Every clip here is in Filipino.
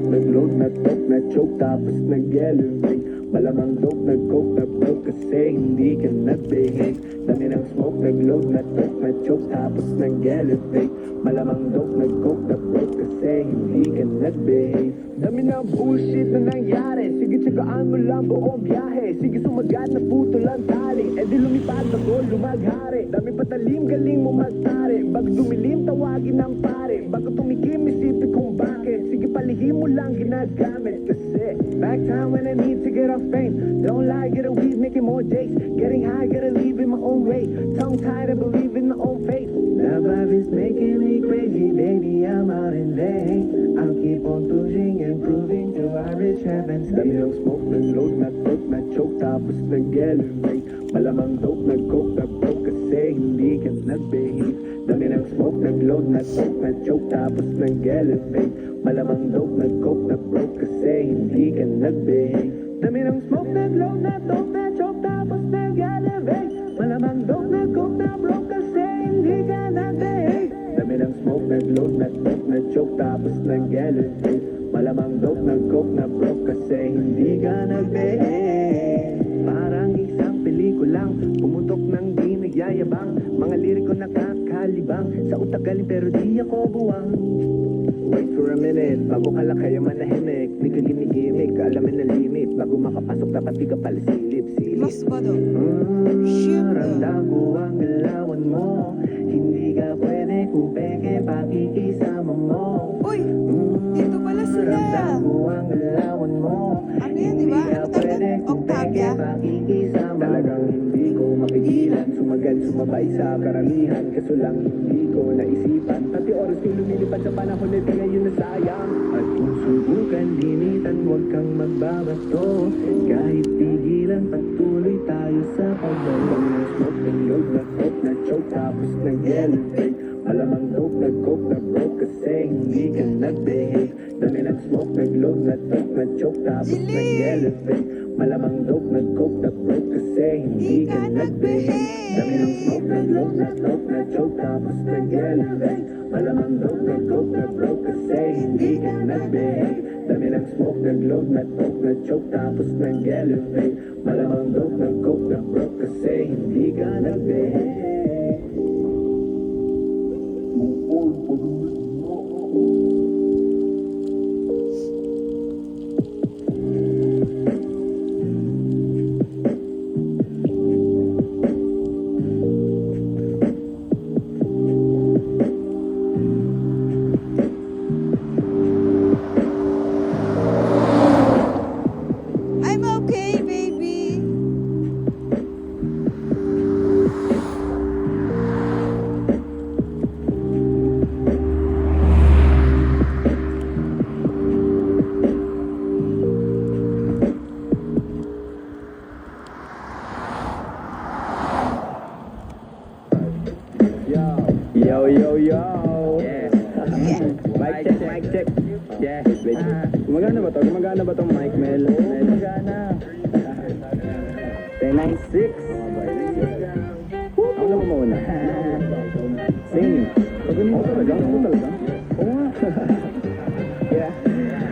smoke, nag-load, nag-talk, na-choke, tapos nag-elevate. Malamang dope, nag-coke, na-broke kasi hindi ka nag-behave. Dami ng smoke, nag-load, na-talk, na-choke, tapos nag-elevate. Malamang dope, nag-coke, na-broke kasi hindi ka nag-behave. Dami ng bullshit na nangyari, sige tsagaan mo lang buong biyahe. Sige sumagat na puto lang tali, e di lumipad ako lumaghari. Dami patalim, galing mo magtari, bago dumilim tawagin ng pare. Bago tumikim isipin kung bakit, sige palihim mo lang ginagamit. Kasi back time when I need to get off fame. Don't lie, get a weed, making more dates. Getting high, gotta leave in my own way. Tongue tied, I believe in my own faith. The vibe is making me crazy, baby, I'm out in vain. I'll keep on pushing and proving to our rich heavens. Dami ng smoke, nag-load, nag-talk, na-choke, tapos nag-elevate. Malamang dope, nag-coke, na-broke kasi hindi ka nag-behave. Dami ng smoke, nag-load, nag-talk, na-choke, tapos nag-elevate. Malamang dope, nag-coke, na-broke kasi hindi ka nag-behave. Dami ng smoke, nag-load, nag-talk, na-choke, tapos nag-elevate. Malamang dope, nag-coke, na-broke kasi hindi ka nag-behave. Dami ng smoke, nag-load, nag-talk, na-choke, tapos nag-elevate. Malamang dope, nag-coke, na-broke kasi hindi ka nag-behave. Parang isang pelikulang pumutok ng di nagyayabang. Mga liriko nakakalibang, sa utak galing pero di ako buwang. Wait for a minute, bago ka lang kaya manahimik. Di ka ginigimik, alamin na limit. Bago makapasok dapat di ka pala silip-silip. Mas ba daw? Siyempre. Ramdam ko ang galawan mo. Hindi ka pwede kung peke pakikisama mo. Uy! Dito pala sila. Ramdam ko ang galawan mo. Ano yan, di ba? Ano tawag? Octavia? Talagang hindi ko mapigilan. Sumagal, sumabay sa karamihan. Kaso lang hindi ko naisipan. Pati oras ko lumilipad sa panahon na di ngayon na sayang. At kung subukan limitan, huwag kang magbabato. Kahit pigilan, patuloy tayo sa pagbalang ng smoke, nag-load, nag-coke, na-choke, tapos nag-elevate. Malamang dope, nag-coke, na-broke kasi hindi ka nag-behave. Dami ng smoke, nag-load, nag-talk, na-choke, tapos nag-elevate. Malamang dope, nag-coke, na-broke kasi hindi ka nag-behave. Dami ng smoke, nag-load, nag-talk, na-choke, tapos nag-elevate. Malamang dope, nag-coke, na-broke kasi hindi ka nag-behave. Dami ng smoke, nag-load, nag-talk, na-choke, tapos nag-elevate. Malamang dope, nag-coke, na-broke kasi hindi ka nag-behave. I'm okay, baby. Yo, yo, yo. Yeah. Mic check, mic check. Yeah. Gumagana ba to? Gumagana ba tong mic, Mel? Oo, gumagana. 1096. Ako na ba mauna? Sing. Pagano mo talaga? Ako talaga? Oo nga. Yeah.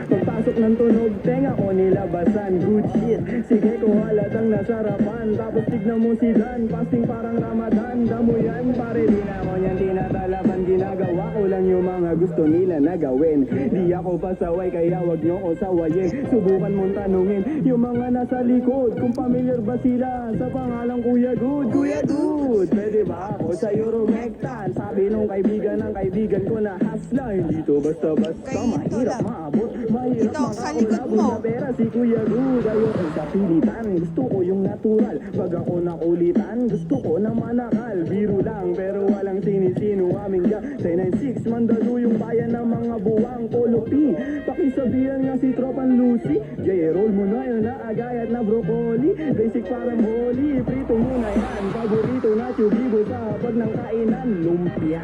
Pagpasok ng tunog, tenga ko nilabasan. Good shit. Sige ko halatang nasarapan. Tapos tignan mo si Dan. Fasting parang Ramadan. Damo yan, pare di na ako niyan tinatalaban. Ginagawa ko lang yung mga gusto nila na gawin. Di ako pasaway kaya wag nyo ko sawayin. Subukan mong tanungin yung mga nasa likod kung familiar ba sila sa pangalang Kuya Good. Kuya Good, pwede ba ako sa Euromectan? Sabi nung kaibigan ng kaibigan ko na hasla. Hindi to basta-basta, Kayo mahirap lang. maabot. Mahirap Ito, sa likod makakulabot mo. na pera si Kuya Good. Ayoko sa pilitan, gusto ko yung natural. Pag ako nakulitan, gusto ko ng manakal. Biro lang pero walang sinisino aming ga. 996, mandalo yung bayan ng mga buwang Polo P. Pakisabihan nga si Tropan Lucy. J-roll mo na yun na agayat na broccoli. Basic parang holy, prito muna yan. Paborito na tubibo sa hapag ng kainan. Lumpia.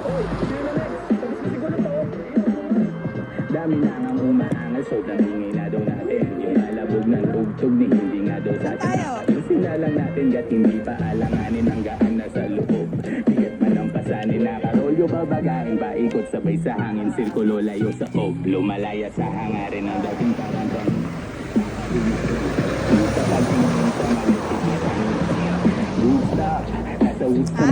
Oy, sino na next? Tapos kasi ko na to. Dami na nga umaangal, sobrang ingay na daw natin. Yung malabog ng tugtog ni hindi nga daw sa atin. Tayo. Ayusin na lang natin gat hindi pa alanganin ang gaan na sa loob. Bigat man ang pasanin na karolyo babag pagkain, paikot sabay sa hangin, sirkulo layo sa og, lumalaya sa hangarin ng dating parang sa pagtingin sa manisip na tanong. Woodstock, nasa Woodstock